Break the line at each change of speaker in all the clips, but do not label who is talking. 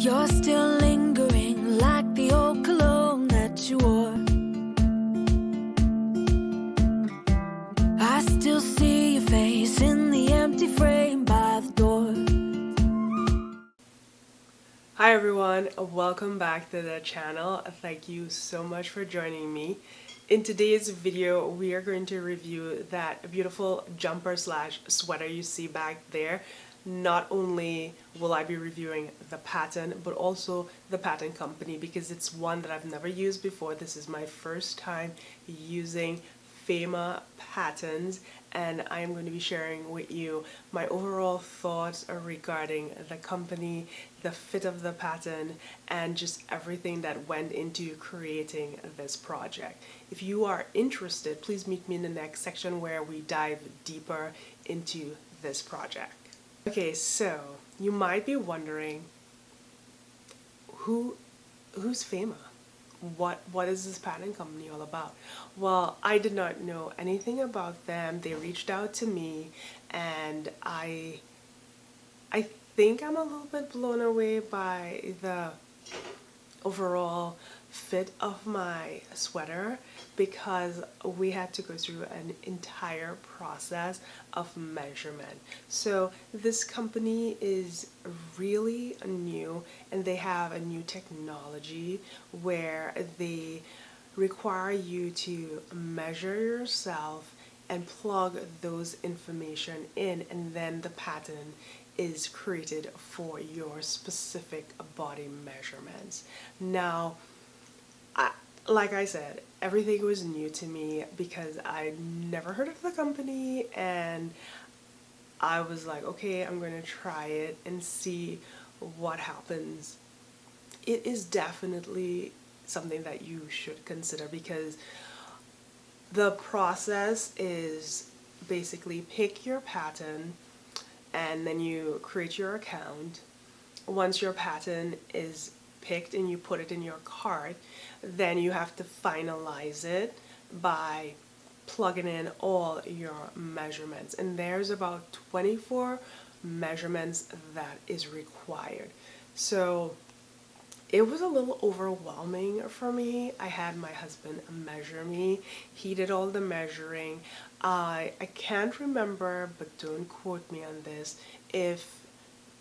You're still lingering like the old cologne that you wore. I still see your face in the empty frame by the door.
Hi everyone, welcome back to the channel. Thank you so much for joining me. In today's video, we are going to review that beautiful jumper slash sweater you see back there. Not only will I be reviewing the pattern, but also the pattern company, because it's one that I've never used before. This is my first time using Fayma Patterns, and I am going to be sharing with you my overall thoughts regarding the company, the fit of the pattern, and just everything that went into creating this project. If you are interested, please meet me in the next section where we dive deeper into this project. Okay, so you might be wondering, who's Fayma? What is this pattern company all about? Well, I did not know anything about them. They reached out to me, and I think I'm a little bit blown away by the overall fit of my sweater, because we had to go through an entire process of measurement. So this company is really new, and they have a new technology where they require you to measure yourself and plug those information in, and then the pattern is created for your specific body measurements. Now, like I said, everything was new to me because I never heard of the company, and I was like, okay, I'm going to try it and see what happens. It is definitely something that you should consider, because the process is basically pick your pattern and then you create your account. Once your pattern is picked and you put it in your cart, then you have to finalize it by plugging in all your measurements, and there's about 24 measurements that is required. So it was a little overwhelming for me. I had my husband measure me. He did all the measuring. I can't remember, but don't quote me on this, if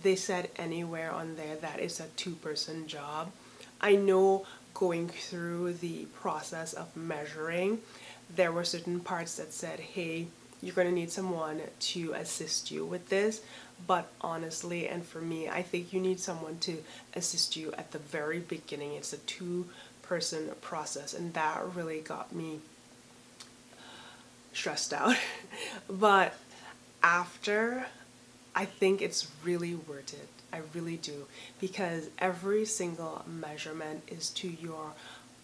they said anywhere on there that it's a two-person job. I know going through the process of measuring, there were certain parts that said, hey, you're going to need someone to assist you with this. But honestly, and for me, I think you need someone to assist you at the very beginning. It's a two-person process, and that really got me stressed out. But after, I think it's really worth it. I really do, because every single measurement is to your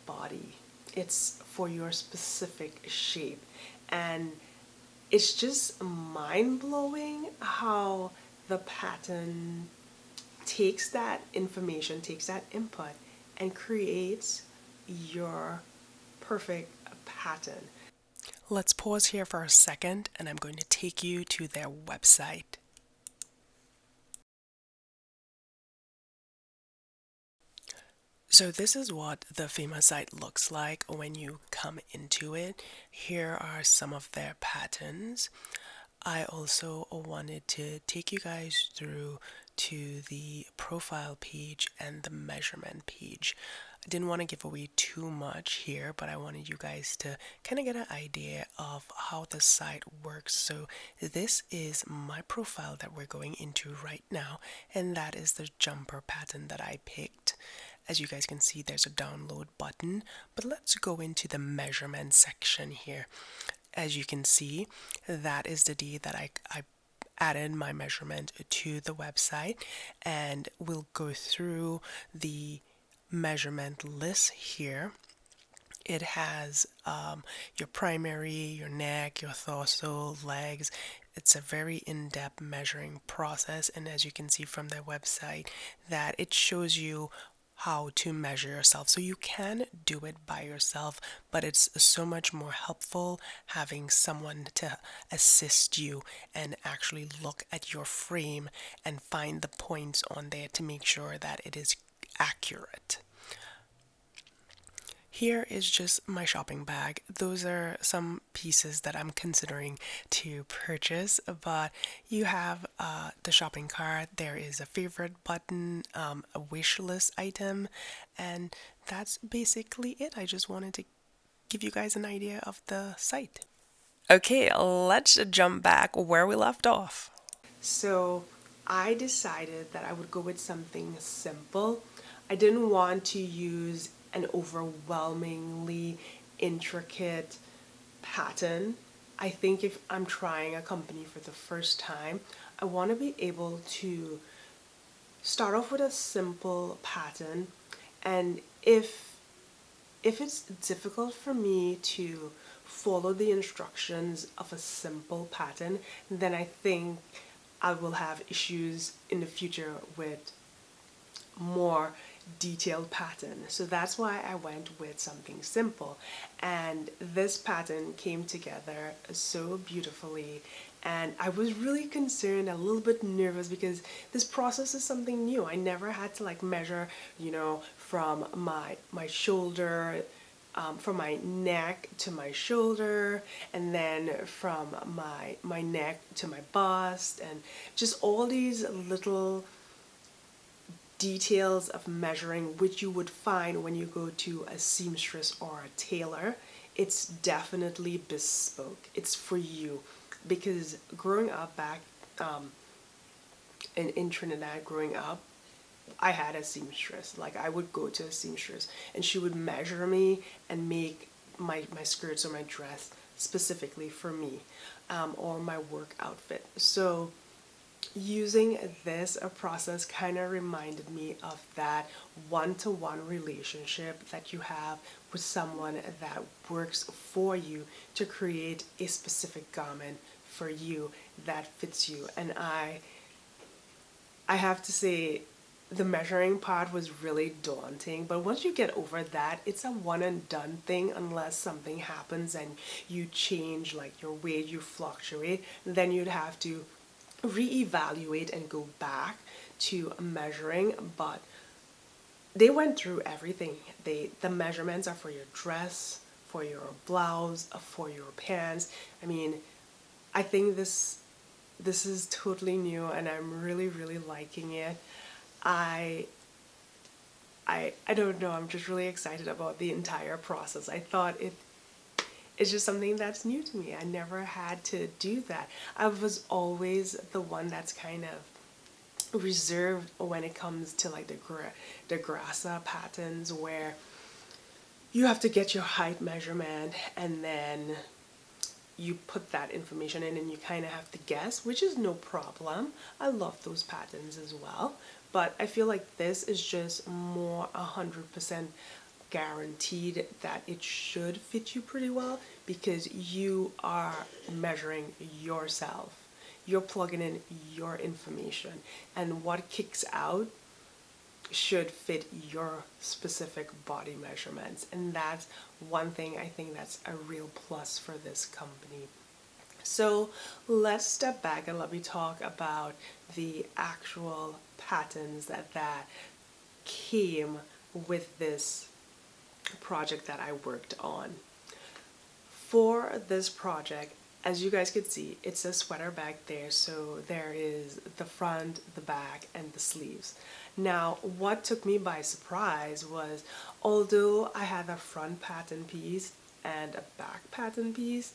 body. It's for your specific shape, and it's just mind-blowing how the pattern takes that information, takes that input, and creates your perfect pattern. Let's pause here for a second, and I'm going to take you to their website. So this is what the Fayma site looks like when you come into it. Here are some of their patterns. I also wanted to take you guys through to the profile page and the measurement page. I didn't want to give away too much here, but I wanted you guys to kind of get an idea of how the site works. So this is my profile that we're going into right now, and that is the jumper pattern that I picked. As you guys can see, there's a download button, but let's go into the measurement section here. As you can see, that is the day that I added my measurement to the website, and we'll go through the measurement list here. It has your primary, your neck, your torso, legs. It's a very in-depth measuring process, and as you can see from their website, that it shows you how to measure yourself. So you can do it by yourself, but it's so much more helpful having someone to assist you and actually look at your frame and find the points on there to make sure that it is accurate. Here is just my shopping bag. Those are some pieces that I'm considering to purchase, but you have the shopping cart, there is a favorite button, a wish list item, and that's basically it. I just wanted to give you guys an idea of the site. Okay, let's jump back where we left off. So I decided that I would go with something simple. I didn't want to use an overwhelmingly intricate pattern. I think if I'm trying a company for the first time, I want to be able to start off with a simple pattern, and if it's difficult for me to follow the instructions of a simple pattern, then I think I will have issues in the future with more detailed pattern. So that's why I went with something simple. And this pattern came together so beautifully. And I was really concerned, a little bit nervous, because this process is something new. I never had to like measure, from my shoulder, from my neck to my shoulder, and then from my neck to my bust, and just all these little details of measuring which you would find when you go to a seamstress or a tailor. It's definitely bespoke. It's for you, because growing up back in Trinidad, growing up, I had a seamstress. Like, I would go to a seamstress and she would measure me and make my skirts or my dress specifically for me, or my work outfit. So using this a process kind of reminded me of that one-to-one relationship that you have with someone that works for you to create a specific garment for you that fits you. And I have to say, the measuring part was really daunting, but once you get over that, it's a one and done thing. Unless something happens and you change, like your weight, you fluctuate, then you'd have to reevaluate and go back to measuring. But they went through everything. The measurements are for your dress, for your blouse, for your pants. I mean, I think this is totally new, and I'm really liking it. I don't know, I'm just really excited about the entire process. I thought it's just something that's new to me. I never had to do that. I was always the one that's kind of reserved when it comes to like the grasa patterns, where you have to get your height measurement and then you put that information in and you kind of have to guess, which is no problem. I love those patterns as well. But I feel like this is just more 100% guaranteed that it should fit you pretty well, because you are measuring yourself. You're plugging in your information, and what kicks out should fit your specific body measurements. And that's one thing I think that's a real plus for this company. So let's step back and let me talk about the actual patterns that came with this project that I worked on. For this project, as you guys could see, it's a sweater back there, so there is the front, the back, and the sleeves. Now, what took me by surprise was, although I had a front pattern piece and a back pattern piece,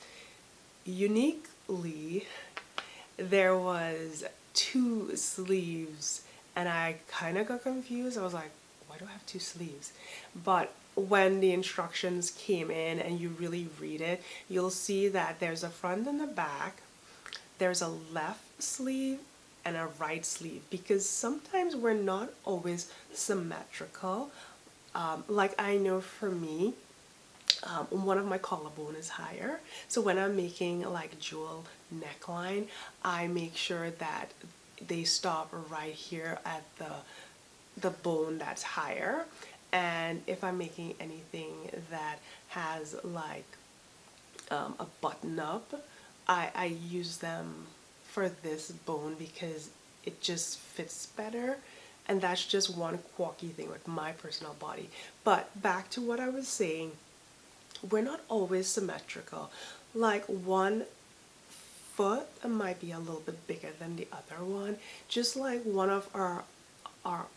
uniquely, there was two sleeves, and I kind of got confused. I was like, why do I have two sleeves? But when the instructions came in and you really read it, you'll see that there's a front and a back, there's a left sleeve and a right sleeve, because sometimes we're not always symmetrical. Like, I know for me, one of my collarbone is higher, so when I'm making like jewel neckline, I make sure that they stop right here at the bone that's higher. And if I'm making anything that has like a button up, I use them for this bone because it just fits better. And that's just one quirky thing with my personal body. But back to what I was saying, we're not always symmetrical. Like one foot might be a little bit bigger than the other one, just like one of our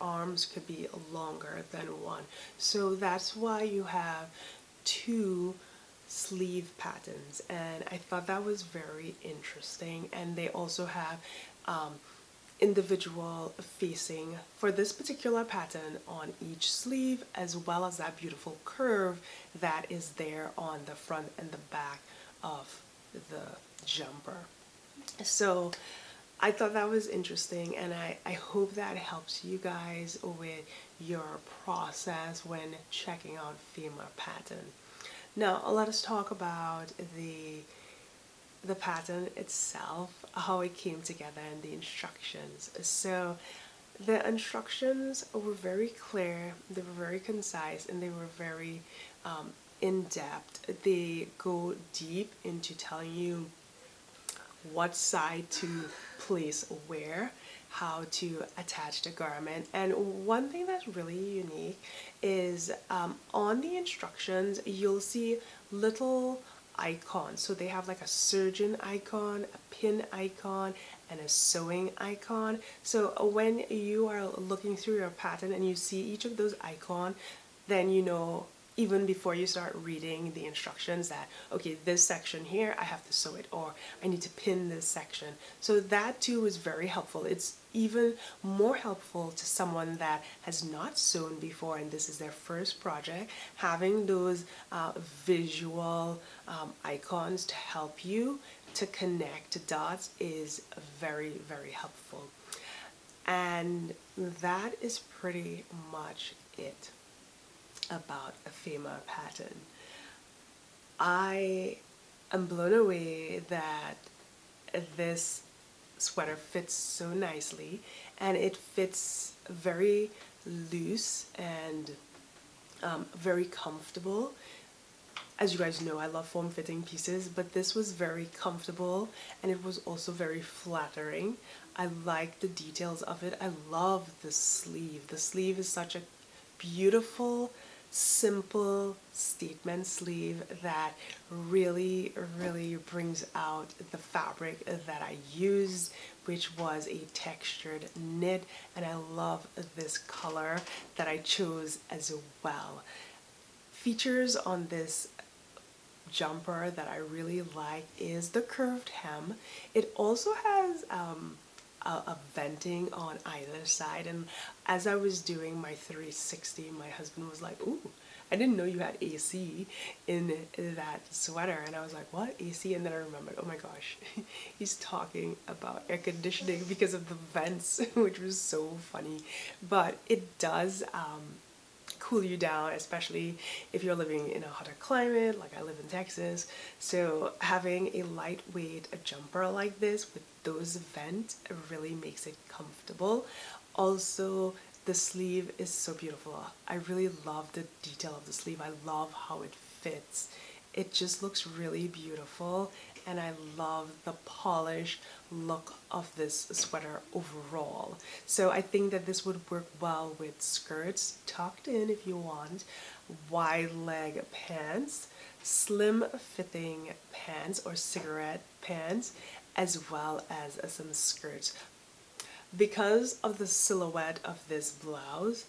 arms could be longer than one. So that's why you have two sleeve patterns, and I thought that was very interesting. And they also have individual facing for this particular pattern on each sleeve, as well as that beautiful curve that is there on the front and the back of the jumper. So I thought that was interesting, and I hope that helps you guys with your process when checking out Fayma pattern. Now let us talk about the pattern itself, how it came together, and the instructions. So the instructions were very clear, they were very concise, and they were very in depth. They go deep into telling you what side to place where, how to attach the garment. And one thing that's really unique is on the instructions you'll see little icons. So they have like a surgeon icon, a pin icon, and a sewing icon. So when you are looking through your pattern and you see each of those icons, then you know even before you start reading the instructions that, okay, this section here, I have to sew it, or I need to pin this section. So that too is very helpful. It's even more helpful to someone that has not sewn before and this is their first project. Having those visual icons to help you to connect dots is very, very helpful. And that is pretty much it about a Fayma pattern. I am blown away that this sweater fits so nicely, and it fits very loose and very comfortable. As you guys know, I love form-fitting pieces, but this was very comfortable and it was also very flattering. I like the details of it. I love the sleeve. The sleeve is such a beautiful, simple statement sleeve that really brings out the fabric that I used, which was a textured knit, and I love this color that I chose as well. Features on this jumper that I really like is the curved hem. It also has a venting on either side, and as I was doing my 360, my husband was like, "Ooh, I didn't know you had AC in that sweater." And I was like, "What, AC?" And then I remembered, oh my gosh, he's talking about air conditioning because of the vents, which was so funny. But it does cool you down, especially if you're living in a hotter climate like I live in Texas. So having a lightweight jumper like this with those vents really makes it comfortable. Also, the sleeve is so beautiful. I really love the detail of the sleeve. I love how it fits. It just looks really beautiful, and I love the polished look of this sweater overall. So I think that this would work well with skirts tucked in if you want, wide leg pants, slim fitting pants or cigarette pants, as well as some skirts. Because of the silhouette of this blouse,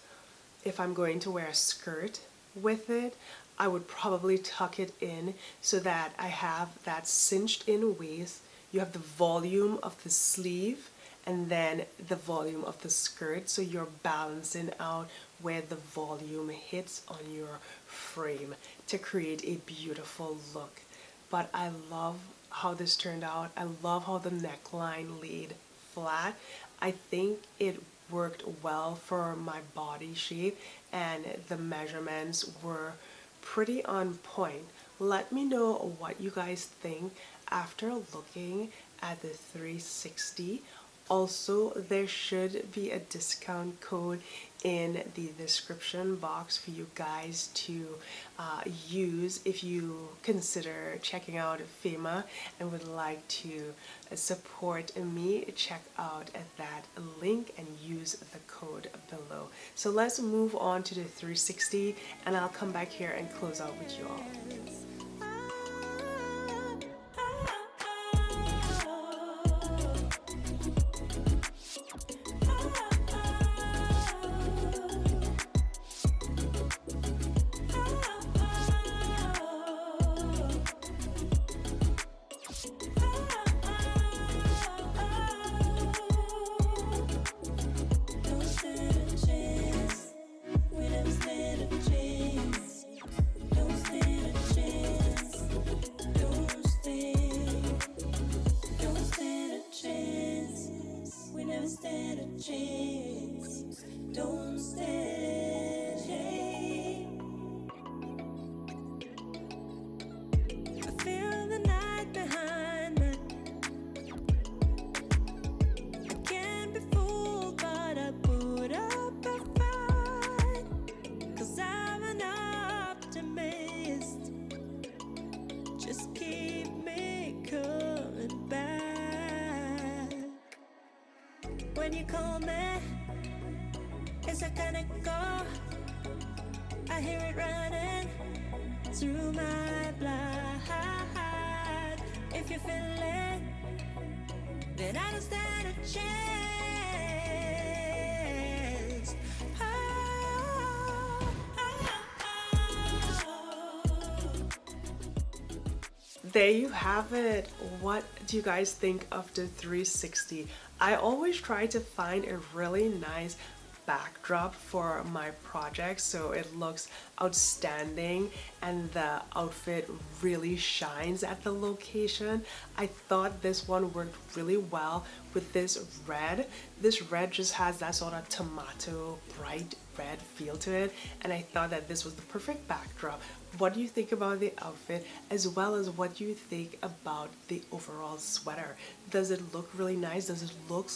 if I'm going to wear a skirt with it, I would probably tuck it in so that I have that cinched in waist. You have the volume of the sleeve and then the volume of the skirt, so you're balancing out where the volume hits on your frame to create a beautiful look. But I love how this turned out. I love how the neckline laid flat. I think it worked well for my body shape, and the measurements were pretty on point. Let me know what you guys think after looking at the 360 Also, there should be a discount code in the description box for you guys to use if you consider checking out Fayma and would like to support me. Check out that link and use the code below. So let's move on to the 360 and I'll come back here and close out with you all.
Don't stand I feel the night behind me. I can't be fooled, but I put up a fight, 'cause I'm an optimist. Just keep me coming back. When you call me, it's a kind of go. I hear it running through my blood. If you feel it, then I don't stand a chance.
There you have it. What do you guys think of the 360? I always try to find a really nice backdrop for my project so it looks outstanding and the outfit really shines at the location. I thought this one worked really well with this red. This red just has that sort of tomato bright red feel to it, and I thought that this was the perfect backdrop. What do you think about the outfit, as well as what do you think about the overall sweater? Does it look really nice? Does it look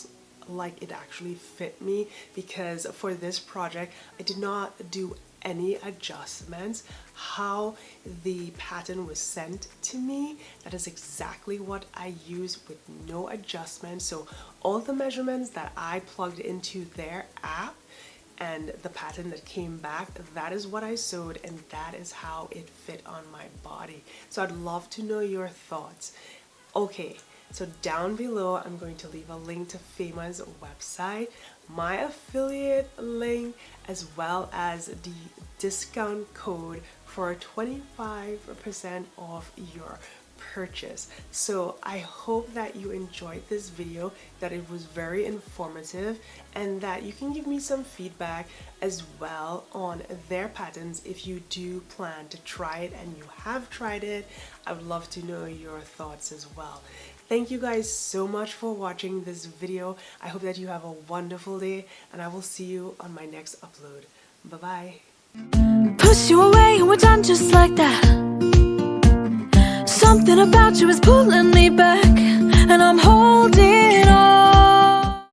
like it actually fit me? Because for this project I did not do any adjustments. How the pattern was sent to me, that is exactly what I used with no adjustments. So all the measurements that I plugged into their app and the pattern that came back, that is what I sewed, and that is how it fit on my body. So I'd love to know your thoughts. Okay, so down below I'm going to leave a link to Fayma's website, my affiliate link, as well as the discount code for 25% off your purchase. So I hope that you enjoyed this video, that it was very informative, and that you can give me some feedback as well on their patterns if you do plan to try it and you have tried it. I would love to know your thoughts as well. Thank you guys so much for watching this video. I hope that you have a wonderful day, and I will see you on my next upload. Bye bye.
Push you away and we're done just like that. Something about you is pulling me back, and I'm holding